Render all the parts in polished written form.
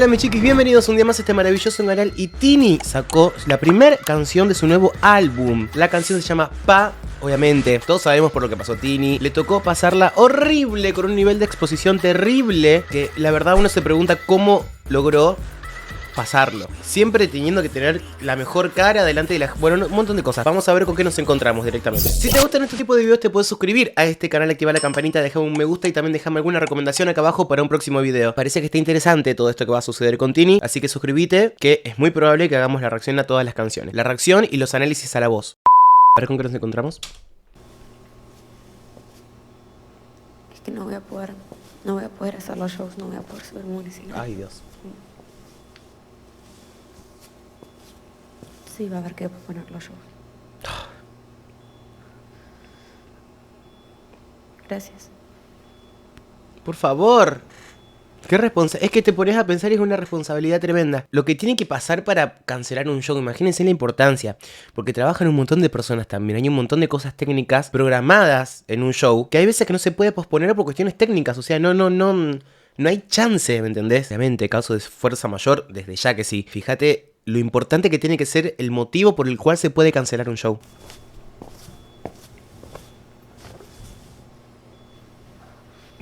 Hola mis chiquis, bienvenidos un día más a este maravilloso canal. Y Tini sacó la primera canción de su nuevo álbum. La canción se llama Pa. Obviamente, todos sabemos por lo que pasó a Tini. Le tocó pasarla horrible, con un nivel de exposición terrible, que la verdad uno se pregunta cómo logró pasarlo, siempre teniendo que tener la mejor cara delante de la... Bueno, un montón de cosas. Vamos a ver con qué nos encontramos directamente. Si te gustan este tipo de videos, te puedes suscribir a este canal, activar la campanita, dejar un me gusta y también dejarme alguna recomendación acá abajo para un próximo video. Parece que está interesante todo esto que va a suceder con Tini, así que suscríbete, que es muy probable que hagamos la reacción a todas las canciones. La reacción y los análisis a la voz. A ver con qué nos encontramos. Es que no voy a poder hacer los shows, no voy a poder subir municipio. Ay, Dios. Sí, va a haber que poner los shows. Gracias. Por favor. Qué responsabilidad. Es que te pones a pensar y es una responsabilidad tremenda. Lo que tiene que pasar para cancelar un show, imagínense la importancia. Porque trabajan un montón de personas también. Hay un montón de cosas técnicas programadas en un show que hay veces que no se puede posponer por cuestiones técnicas. O sea, no hay chance, ¿me entendés? Obviamente, caso de fuerza mayor, desde ya que sí. Fíjate lo importante que tiene que ser el motivo por el cual se puede cancelar un show.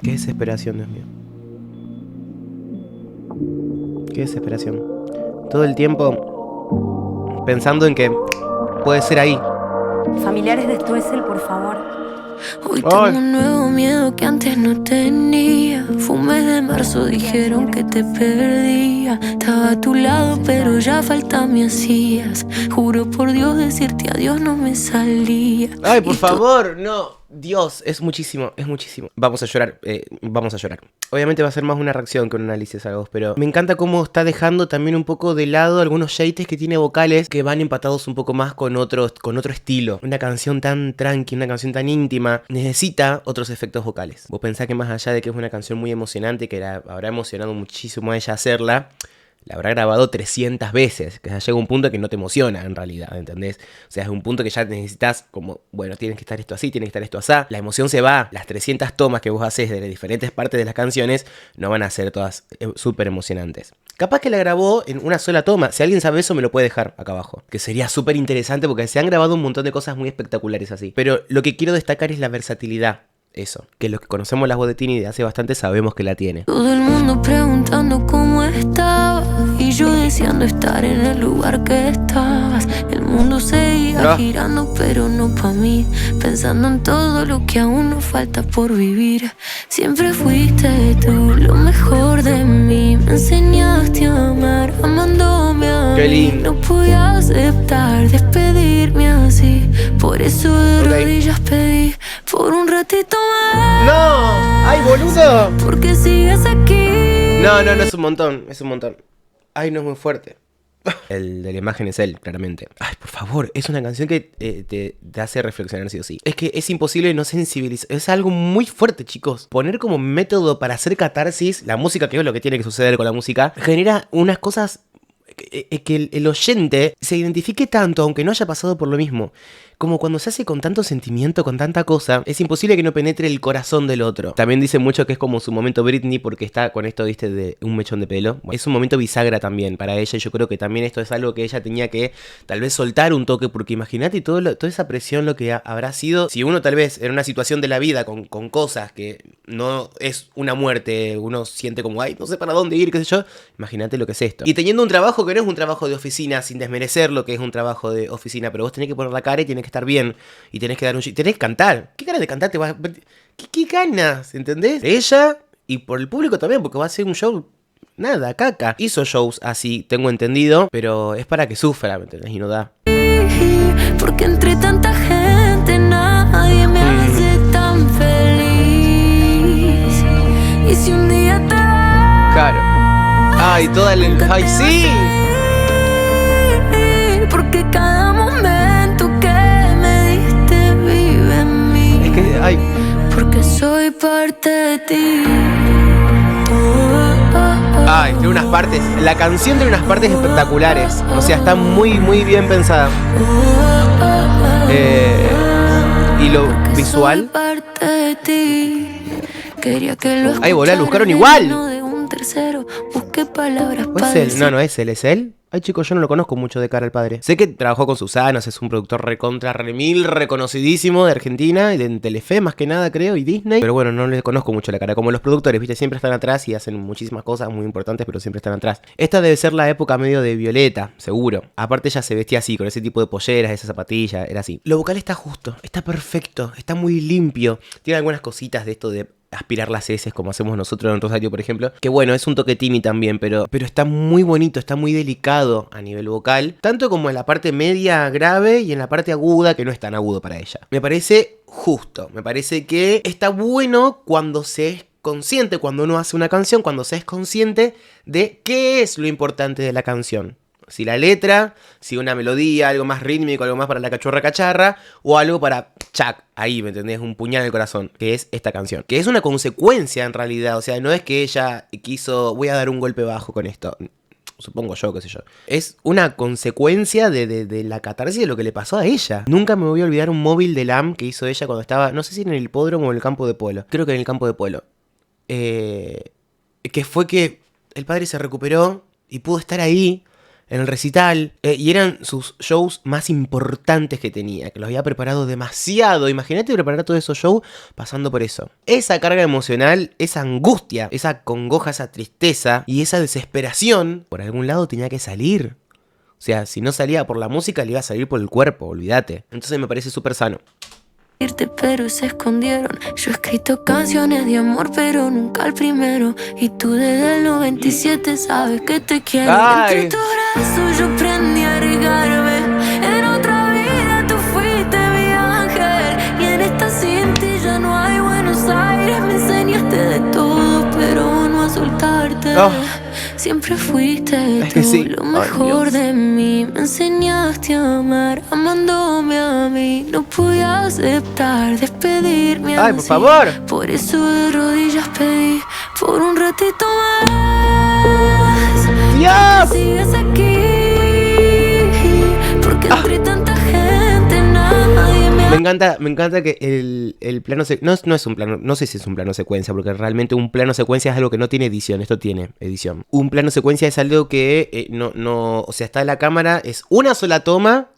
Qué desesperación, Dios mío. Qué desesperación. Todo el tiempo pensando en que puede ser ahí. Familiares de Stoessel, por favor. Hoy tengo un nuevo miedo que antes no tenía. Fue un mes de marzo, dijeron que te perdía. Estaba a tu lado, pero ya falta me hacías. Juro por Dios decirte adiós no me salía. Ay, por favor, no. Dios, es muchísimo, es muchísimo. Vamos a llorar, vamos a llorar. Obviamente va a ser más una reacción que un análisis a la voz, pero me encanta cómo está dejando también un poco de lado algunos yates que tiene vocales que van empatados un poco más con otro estilo. Una canción tan tranqui, una canción tan íntima, necesita otros efectos vocales. Vos pensás que más allá de que es una canción muy emocionante, que habrá emocionado muchísimo a ella hacerla, la habrá grabado 300 veces, que ya llega un punto que no te emociona en realidad, ¿entendés? O sea, es un punto que ya necesitas como, bueno, tiene que estar esto así, tiene que estar esto así. La emoción se va, las 300 tomas que vos haces de las diferentes partes de las canciones no van a ser todas súper emocionantes. Capaz que la grabó en una sola toma. Si alguien sabe eso, me lo puede dejar acá abajo. Que sería súper interesante porque se han grabado un montón de cosas muy espectaculares así. Pero lo que quiero destacar es la versatilidad. Eso, que los que conocemos la voz de Tini de hace bastante sabemos que la tiene. Todo el mundo preguntando cómo estaba y yo deseando estar en el lugar que estabas. El mundo seguía girando pero no pa' mí, pensando en todo lo que aún nos falta por vivir. Siempre fuiste tú lo mejor de mí, me enseñaste a amar amándome a Qué mí. lindo. No podía aceptar despedirme así, por eso de rodillas pedí por un ratito más. ¡No! ¡Ay, boludo! Porque sigues aquí. No, es un montón, es un montón. Ay, no es muy fuerte. El de la imagen es él, claramente. Ay, por favor, es una canción que te hace reflexionar sí o sí. Es que es imposible no sensibilizar. Es algo muy fuerte, chicos. Poner como método para hacer catarsis la música, que es lo que tiene que suceder con la música, genera unas cosas que el oyente se identifique tanto, aunque no haya pasado por lo mismo. Como cuando se hace con tanto sentimiento, con tanta cosa, es imposible que no penetre el corazón del otro. También dice mucho que es como su momento Britney porque está con esto, viste, de un mechón de pelo. Es un momento bisagra también para ella y yo creo que también esto es algo que ella tenía que tal vez soltar un toque, porque imagínate toda esa presión lo que habrá sido. Si uno tal vez en una situación de la vida con cosas que no es una muerte, uno siente como, ay, no sé para dónde ir, qué sé yo. Imagínate lo que es esto. Y teniendo un trabajo que no es un trabajo de oficina, sin desmerecer lo que es un trabajo de oficina, pero vos tenés que poner la cara y tenés que estar bien y tenés que dar tenés que cantar. ¿Qué ganas de cantar te vas? ¿Qué ganas? ¿Entendés? De ella y por el público también, porque va a ser un show nada, caca. Hizo shows así, tengo entendido, pero es para que sufra, ¿me entendés? Y no da. Porque entre tanta gente nadie me hace tan feliz. Y si un día te vas, claro. Ay, toda el... Ay, sí. porque cada momento que me diste vive en mí. Es que, ay. Porque soy parte de ti. Ay, tiene unas partes. La canción tiene unas partes espectaculares. O sea, está muy, muy bien pensada. Y lo visual. Ay, boludo, lo buscaron igual. un tercero. Busqué palabras ¿O para es él? decir. No, no es él, ¿es él? Ay, chicos, yo no lo conozco mucho de cara al padre. Sé que trabajó con Susana, es un productor recontra remil reconocidísimo de Argentina, y de Telefe más que nada, creo, y Disney. Pero bueno, no le conozco mucho la cara. Como los productores, viste, siempre están atrás y hacen muchísimas cosas muy importantes, pero siempre están atrás. Esta debe ser la época medio de Violeta, seguro. Aparte ella se vestía así, con ese tipo de polleras, esas zapatillas, era así. Lo vocal está justo, está perfecto, está muy limpio. Tiene algunas cositas de esto de aspirar las heces como hacemos nosotros en Rosario, por ejemplo, que bueno, es un toque Tini también, pero está muy bonito, está muy delicado a nivel vocal, tanto como en la parte media grave y en la parte aguda, que no es tan agudo para ella. Me parece justo, me parece que está bueno cuando se es consciente, cuando uno hace una canción, cuando se es consciente de qué es lo importante de la canción. Si la letra, si una melodía, algo más rítmico, algo más para la cachorra cacharra, o algo para chac, ahí, ¿me entendés? Un puñal en el corazón, que es esta canción. Que es una consecuencia en realidad, o sea, no es que ella quiso, voy a dar un golpe bajo con esto. Supongo yo, qué sé yo. Es una consecuencia de la catarsis de lo que le pasó a ella. Nunca me voy a olvidar un móvil de LAM que hizo ella cuando estaba, no sé si en el hipódromo o en el campo de polo. Creo que en el campo de polo. Que fue que el padre se recuperó y pudo estar ahí en el recital, y eran sus shows más importantes que tenía, que los había preparado demasiado. Imagínate preparar todos esos shows pasando por eso. Esa carga emocional, esa angustia, esa congoja, esa tristeza y esa desesperación, por algún lado tenía que salir. O sea, si no salía por la música, le iba a salir por el cuerpo, olvídate. Entonces me parece súper sano. Pero se escondieron. Yo he escrito canciones de amor, pero nunca el primero. Y tú desde el 97 sabes que te quiero. Ay. Entre tus brazos yo aprendí a regarme. En otra vida tú fuiste mi ángel. Y en esta sin ti ya no hay Buenos Aires. Me enseñaste de todo, pero no a soltarte. Oh. Siempre fuiste Es que tú sí. lo mejor Ay, de mí. Me enseñaste a amar, amándome a mí. No podía aceptar despedirme Ay, por así. favor. Por eso de rodillas pedí por un ratito más. ¡Dios! Que sigas aquí. Porque entre tanta gente nadie me Me encanta que el plano no es un plano, no sé si es un plano secuencia, porque realmente un plano secuencia es algo que no tiene edición, esto tiene edición. Un plano secuencia es algo que o sea, está en la cámara, es una sola toma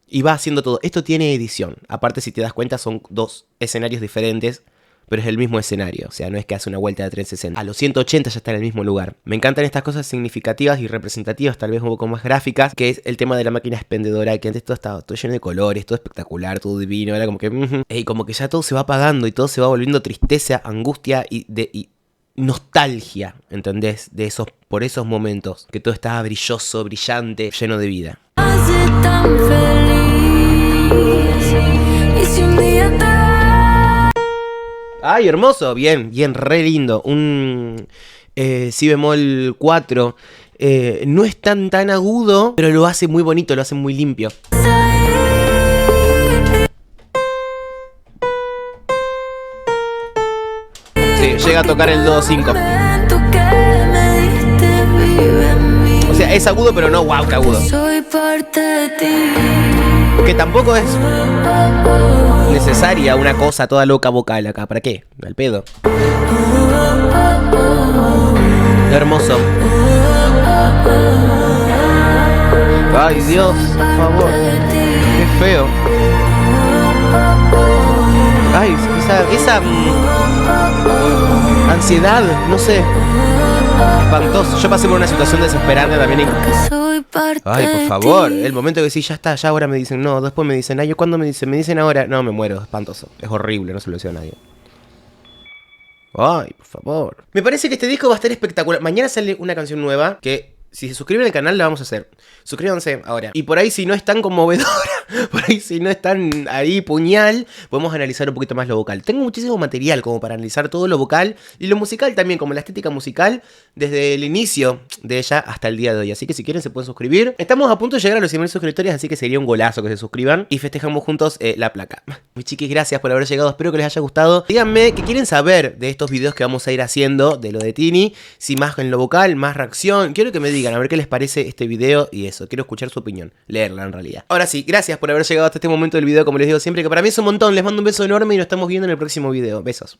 y va haciendo todo. Esto tiene edición. Aparte, si te das cuenta, son dos escenarios diferentes, pero es el mismo escenario. O sea, no es que hace una vuelta de 360. A los 180 ya está en el mismo lugar. Me encantan estas cosas significativas y representativas, tal vez un poco más gráficas, que es el tema de la máquina expendedora, que antes todo estaba todo lleno de colores, todo espectacular, todo divino. Era como que... Y como que ya todo se va apagando y todo se va volviendo tristeza, angustia y nostalgia, ¿entendés? Por esos momentos, que todo estaba brilloso, brillante, lleno de vida. hace tan feliz. Y si un día te ¡Ay, hermoso! Bien, re lindo. Un si bemol 4. No es tan agudo, pero lo hace muy bonito, lo hace muy limpio. Sí, llega a tocar el do 5. O sea, es agudo, pero no wow, que agudo. Soy parte de ti. Que tampoco es necesaria una cosa toda loca vocal acá. ¿Para qué? Al pedo. Hermoso. Ay, Dios, por favor. Qué feo. Ay, esa ansiedad, no sé. Espantoso. Yo pasé por una situación desesperante también. Ay, por favor. El momento que sí, ya está, ya ahora me dicen, no, después me dicen, ay, ¿cuándo me dicen? Me dicen ahora, no, me muero, espantoso. Es horrible, no se lo deseo a nadie. Ay, por favor. Me parece que este disco va a estar espectacular. Mañana sale una canción nueva que, si se suscriben al canal, la vamos a hacer. Suscríbanse ahora. Y por ahí, si no es tan conmovedora, por ahí, si no es tan ahí puñal, podemos analizar un poquito más lo vocal. Tengo muchísimo material como para analizar todo lo vocal y lo musical también, como la estética musical, desde el inicio de ella hasta el día de hoy. Así que si quieren se pueden suscribir. Estamos a punto de llegar a los 100.000 suscriptores, así que sería un golazo que se suscriban y festejamos juntos la placa. Mis chiquis, gracias por haber llegado. Espero que les haya gustado. Díganme qué quieren saber de estos videos que vamos a ir haciendo, de lo de Tini. Si más en lo vocal, más reacción. Quiero que me digan a ver qué les parece este video y eso. Quiero escuchar su opinión. Leerla en realidad. Ahora sí, gracias por haber llegado hasta este momento del video, como les digo siempre, que para mí es un montón. Les mando un beso enorme y nos estamos viendo en el próximo video. Besos.